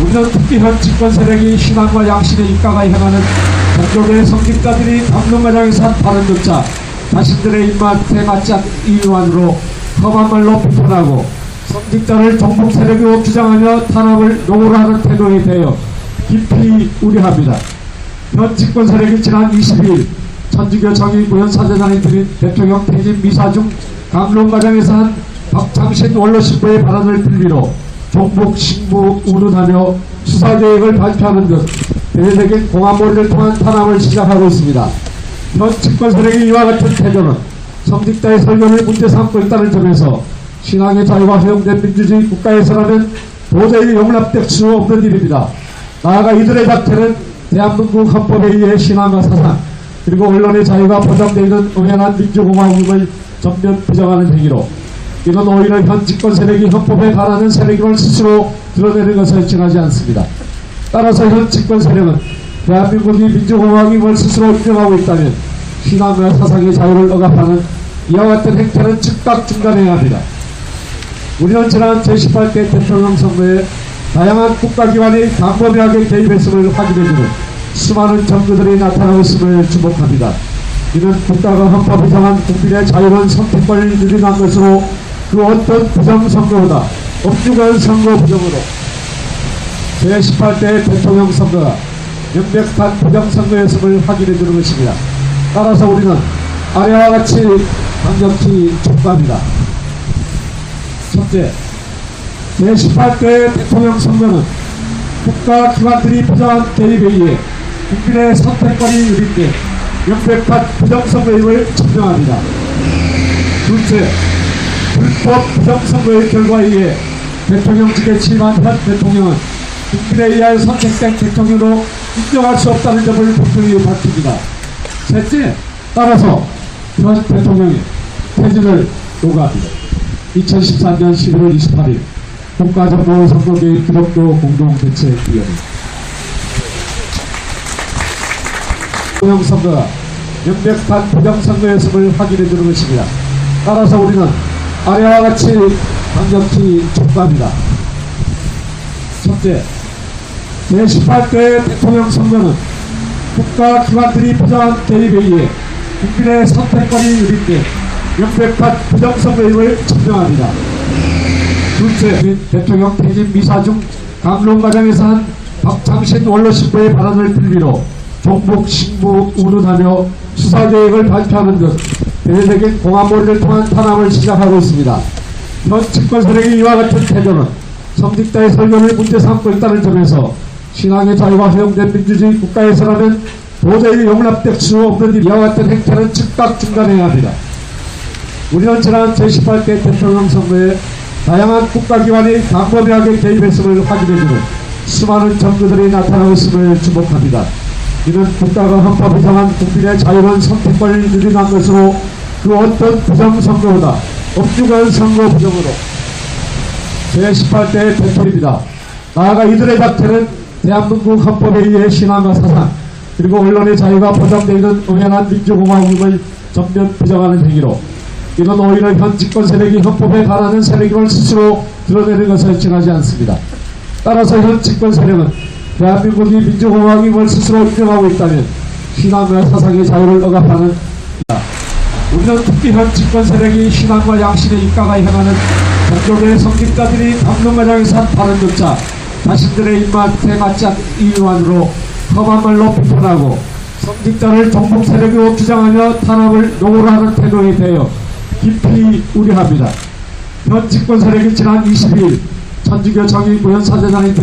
우리는 특히 현 집권 세력이 신앙과 양심의 입가가 행하는 종교계 성직자들이 감론가장에서 한 발언조차 자신들의 입맛에 맞지 않는 이유만으로 험한 말로 비판하고 성직자를 종북 세력으로 주장하며 탄압을 노골하는 태도에 대하여 깊이 우려합니다. 현 집권 세력이 지난 22일 천주교 정의구현 사제단이 드린 대통령 퇴진 미사 중 감론가장에서 한 박창신 원로신부의 발언을 빌미로 종북 신부 운운하며 수사계획을 발표하는 등 대대적인 공안몰이를 통한 탄압을 시작하고 있습니다. 현 집권 세력의 이와 같은 태도는 성직자의 설교를 문제 삼고 있다는 점에서 신앙의 자유가 허용된 민주주의 국가에서라면 도저히 용납될 수 없는 일입니다. 나아가 이들의 작태는 대한민국 헌법에 의해 신앙과 사상 그리고 언론의 자유가 보장되어 있는 엄연한 민주공화국을 전면 부정하는 행위로 이건 오히려 현 집권 세력이 헌법에 반하는 세력임을 스스로 드러내는 것에 지나지 않습니다. 따라서 현 집권 세력은 대한민국이 민주공화국임을 스스로 인정하고 있다면 신앙과 사상의 자유를 억압하는 이와 같은 행태는 즉각 중단해야 합니다. 우리는 지난 제18대 대통령 선거에 다양한 국가기관이 광범위하게 개입했음을 확인해주는 수많은 정부들이 나타나고 있음을 주목합니다. 이는 국가가 헌법에 정한 국민의 자유로운 선택권을 누린한 것으로 그 어떤 부정선거보다 엄중한 선거 부정으로 제18대 대통령 선거가 명백한 부정선거였음을 확인해주는 것입니다. 따라서 우리는 아래와 같이 강력히 촉구합니다. 첫째, 제18대 대통령 선거는 국가기관들이 부정한 개입에 의해 국민의 선택권이 누린데 명백한 부정선거임을 증명합니다. 둘째, 불법 부정선거의 결과에 의해 대통령직에 취임한 현 대통령은 국민에 의하여 선택된 대통령으로 인정할 수 없다는 점을 분명히 밝힙니다. 셋째, 따라서 현 대통령이 퇴진을 요구합니다. 2013년 11월 28일 국가정보선거개입 기록도 공동대책위원회 대통령 선거가 명백한 부정선거였음을 확인해주는 것입니다. 따라서 우리는 아래와 같이 강력히 촉구합니다. 첫째, 제18대 대통령 선거는 국가기관들이 부정한 개입에 의해 국민의 선택권이 누린데 명백한 부정선거임을 증명합니다. 둘째, 대통령 퇴진 미사 중 감론가장에서 한 박창신 원로신부의 발언을 빌미로 종북 신부 운운하며 수사계획을 발표하는 등 대대적인 공안몰이를 통한 탄압을 시작하고 있습니다. 현 집권 세력의 이와 같은 태도는 성직자의 설교를 문제 삼고 있다는 점에서 신앙의 자유가 허용된 민주주의 국가에서라면 도저히 용납될 수 없는 이와 같은 행태는 즉각 중단해야 합니다. 우리는 지난 제18대 대통령 선거에 다양한 국가기관이 광범위하게 개입했음을 확인해주는 수많은 정부들이 나타나고 있음을 주목합니다. 이는 국가가 헌법에 정한 국민의 자유로운 선택권을 누린한 것으로 그 어떤 부정선거보다 엄중한 선거 부정으로 제18대 대통령입니다. 나아가 이들의 작태는 대한민국 헌법에 의해 신앙과 사상 그리고 언론의 자유가 보장되어 있는 엄연한 민주공화국을 전면 부정하는 행위로 이건 오히려 현 집권 세력이 헌법에 반하는 세력임을 스스로 드러내는 것에 지나지 않습니다. 따라서 현 집권 세력은 대한민국이 민주공화국임을 스스로 인정하고 있다면 신앙과 사상의 자유를 억압하는 우리는 특히 현 집권 세력이 신앙과 양심의 입가가 행하는 종교계 성직자들이 감론가장에서 한 발언조차 자신들의 입맛에 맞지 않는 이유만으로 험한 말로 비판하고 성직자를 종북 세력으로 주장하며 탄압을 노골하는 태도에 대하여 깊이 우려합니다. 현 집권 세력이 지난 22일 천주교 정의구현 사제단이